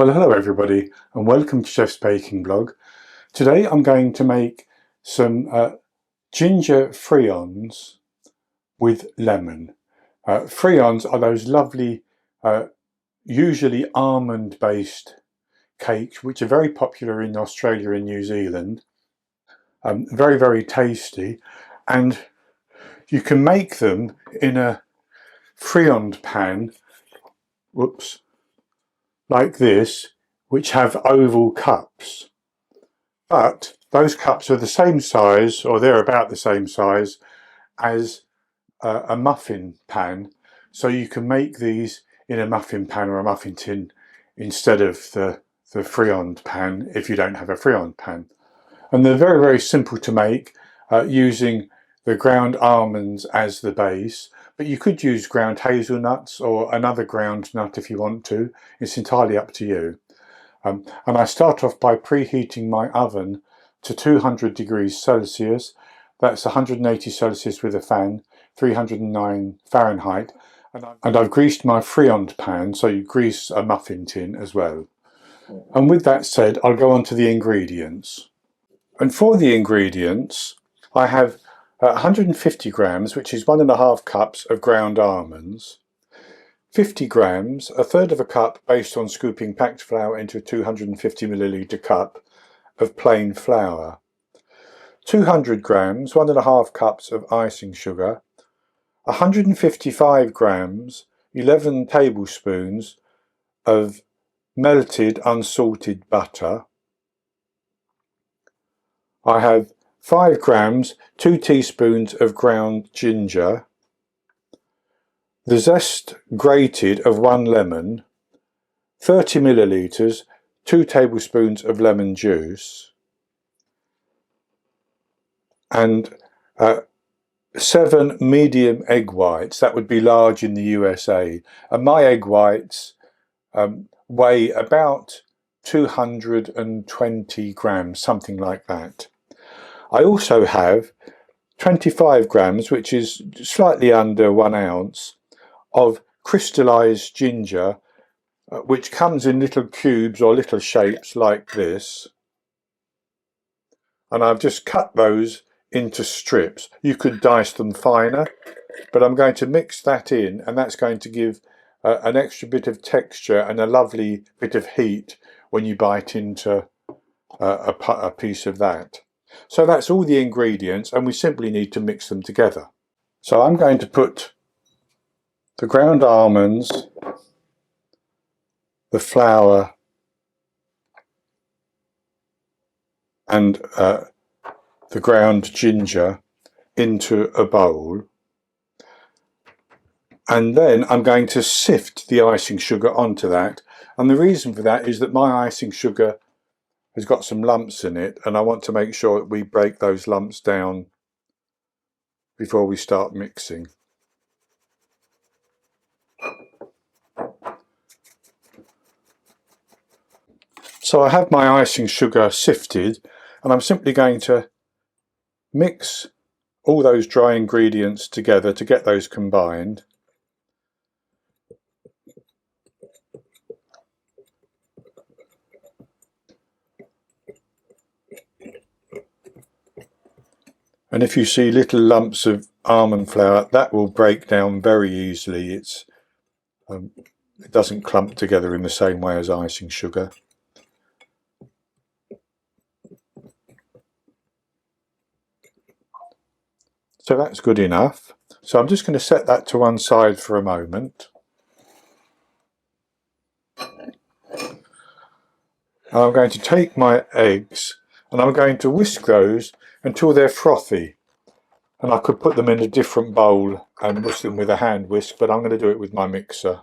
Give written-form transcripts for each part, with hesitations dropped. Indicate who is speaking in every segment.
Speaker 1: Well, hello everybody and welcome to Chef's Baking Blog. Today I'm going to make some ginger friands with lemon. Friands are those lovely, usually almond based cakes which are very popular in Australia and New Zealand. Very, very tasty, and you can make them in a friand pan, like this, which have oval cups. But those cups are the same size, or they're about the same size as a muffin pan. So you can make these in a muffin pan or a muffin tin instead of the friand pan if you don't have a friand pan. And they're very, very simple to make using the ground almonds as the base. But you could use ground hazelnuts or another ground nut if you want to. It's entirely up to you. And I start off by preheating my oven to 200 degrees Celsius. That's 180 Celsius with a fan, 309 Fahrenheit. And I've greased my friand pan, so you grease a muffin tin as well. And with that said, I'll go on to the ingredients. And for the ingredients, I have 150 grams, which is 1.5 cups of ground almonds. 50 grams, a third of a cup based on scooping packed flour into a 250 milliliter cup of plain flour. 200 grams, 1.5 cups of icing sugar. 155 grams, 11 tablespoons of melted unsalted butter. I have 5 grams, 2 teaspoons of ground ginger. The zest grated of 1 lemon, 30 millilitres, 2 tablespoons of lemon juice, and 7 medium egg whites. That would be large in the USA. And my egg whites weigh about 220 grams, something like that. I also have 25 grams, which is slightly under 1 ounce, of crystallised ginger, which comes in little cubes or little shapes like this. And I've just cut those into strips. You could dice them finer, but I'm going to mix that in, and that's going to give an extra bit of texture and a lovely bit of heat when you bite into a piece of that. So that's all the ingredients, and we simply need to mix them together. So I'm going to put the ground almonds, the flour, and the ground ginger into a bowl, and then I'm going to sift the icing sugar onto that. And the reason for that is that my icing sugar has got some lumps in it, and I want to make sure that we break those lumps down before we start mixing. So I have my icing sugar sifted, and I'm simply going to mix all those dry ingredients together to get those combined. And if you see little lumps of almond flour, that will break down very easily. It doesn't clump together in the same way as icing sugar. So that's good enough. So I'm just going to set that to one side for a moment. I'm going to take my eggs and I'm going to whisk those until they're frothy. And I could put them in a different bowl and whisk them with a hand whisk, but I'm going to do it with my mixer,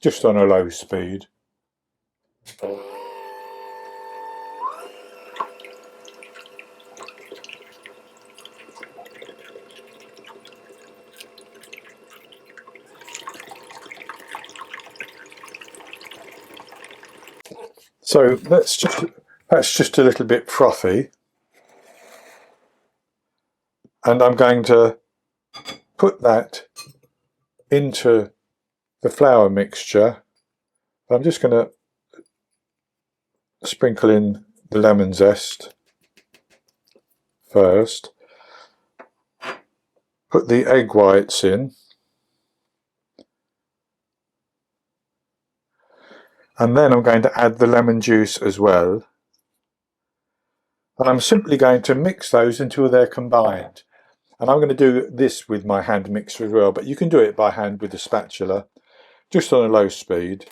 Speaker 1: just on a low speed. So that's just a little bit frothy, and I'm going to put that into the flour mixture I'm just going to sprinkle in the lemon zest first, put the egg whites in, and then I'm going to add the lemon juice as well. And I'm simply going to mix those until they're combined. And I'm going to do this with my hand mixer as well, but you can do it by hand with a spatula, just on a low speed.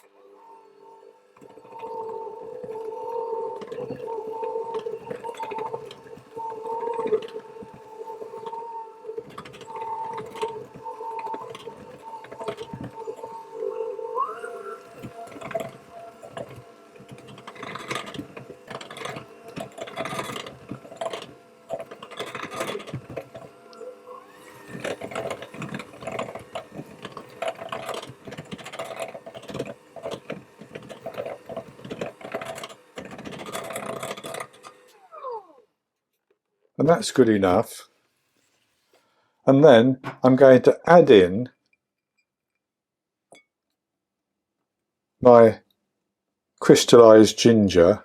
Speaker 1: And that's good enough. And then I'm going to add in my crystallised ginger,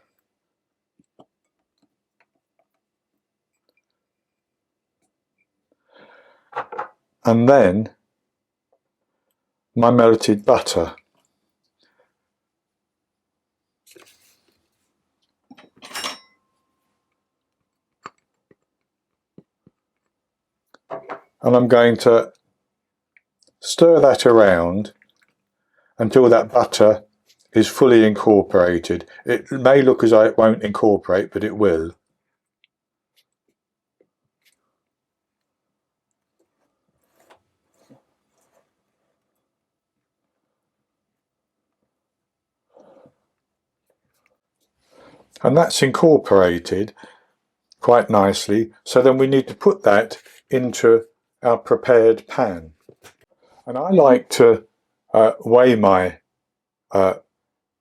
Speaker 1: and then my melted butter. And I'm going to stir that around until that butter is fully incorporated. It may look as though it won't incorporate, but it will. And that's incorporated quite nicely. So then we need to put that into our prepared pan. And I like to weigh my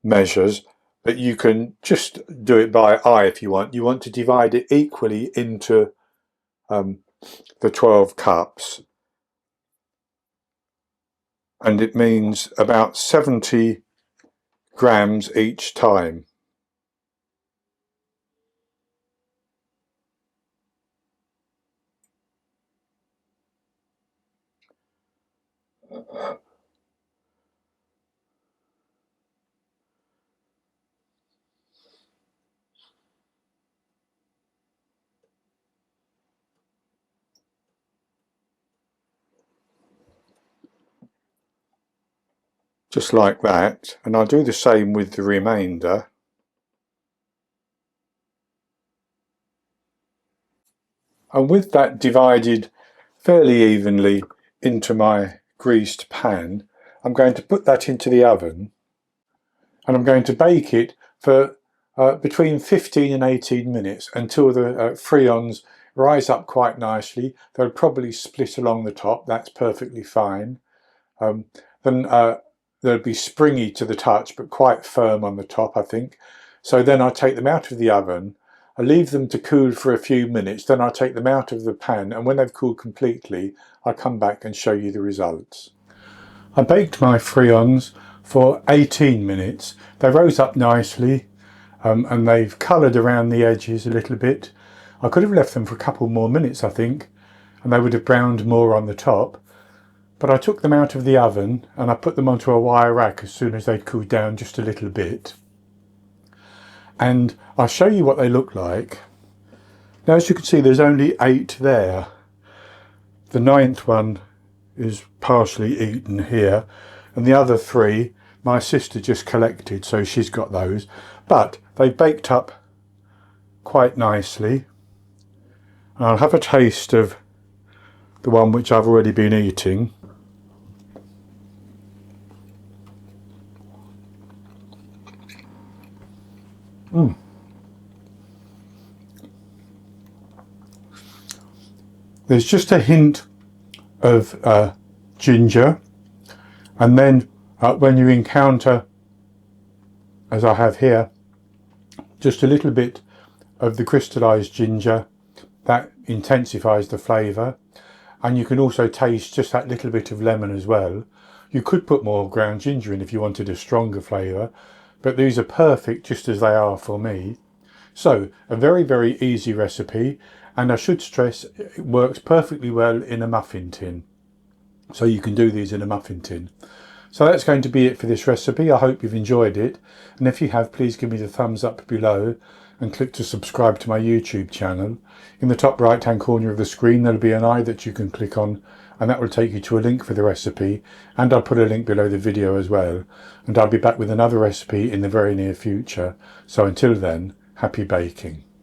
Speaker 1: measures, but you can just do it by eye if you want. You want to divide it equally into the 12 cups. And it means about 70 grams each time. Just like that, and I'll do the same with the remainder. And with that divided fairly evenly into my greased pan, I'm going to put that into the oven, and I'm going to bake it for between 15 and 18 minutes until the friands rise up quite nicely. They'll probably split along the top, that's perfectly fine. Then they'll be springy to the touch, but quite firm on the top, I think. So then I take them out of the oven, I leave them to cool for a few minutes, then I take them out of the pan, and when they've cooled completely, I come back and show you the results. I baked my friands for 18 minutes. They rose up nicely, and they've coloured around the edges a little bit. I could have left them for a couple more minutes, I think, and they would have browned more on the top. But I took them out of the oven and I put them onto a wire rack as soon as they'd cooled down just a little bit. And I'll show you what they look like. Now, as you can see, there's only 8 there. The 9th one is partially eaten here, and the other 3 my sister just collected, so she's got those. But they've baked up quite nicely. And I'll have a taste of the one which I've already been eating. There's just a hint of ginger, and then when you encounter, as I have here, just a little bit of the crystallised ginger, that intensifies the flavour. And you can also taste just that little bit of lemon as well. You could put more ground ginger in if you wanted a stronger flavour, but these are perfect just as they are for me. So a very, very easy recipe, and I should stress it works perfectly well in a muffin tin. So you can do these in a muffin tin. So that's going to be it for this recipe. I hope you've enjoyed it, and if you have, please give me the thumbs up below and click to subscribe to my YouTube channel. In the top right hand corner of the screen there'll be an eye that you can click on, and that will take you to a link for the recipe, and I'll put a link below the video as well. And I'll be back with another recipe in the very near future. So until then, happy baking.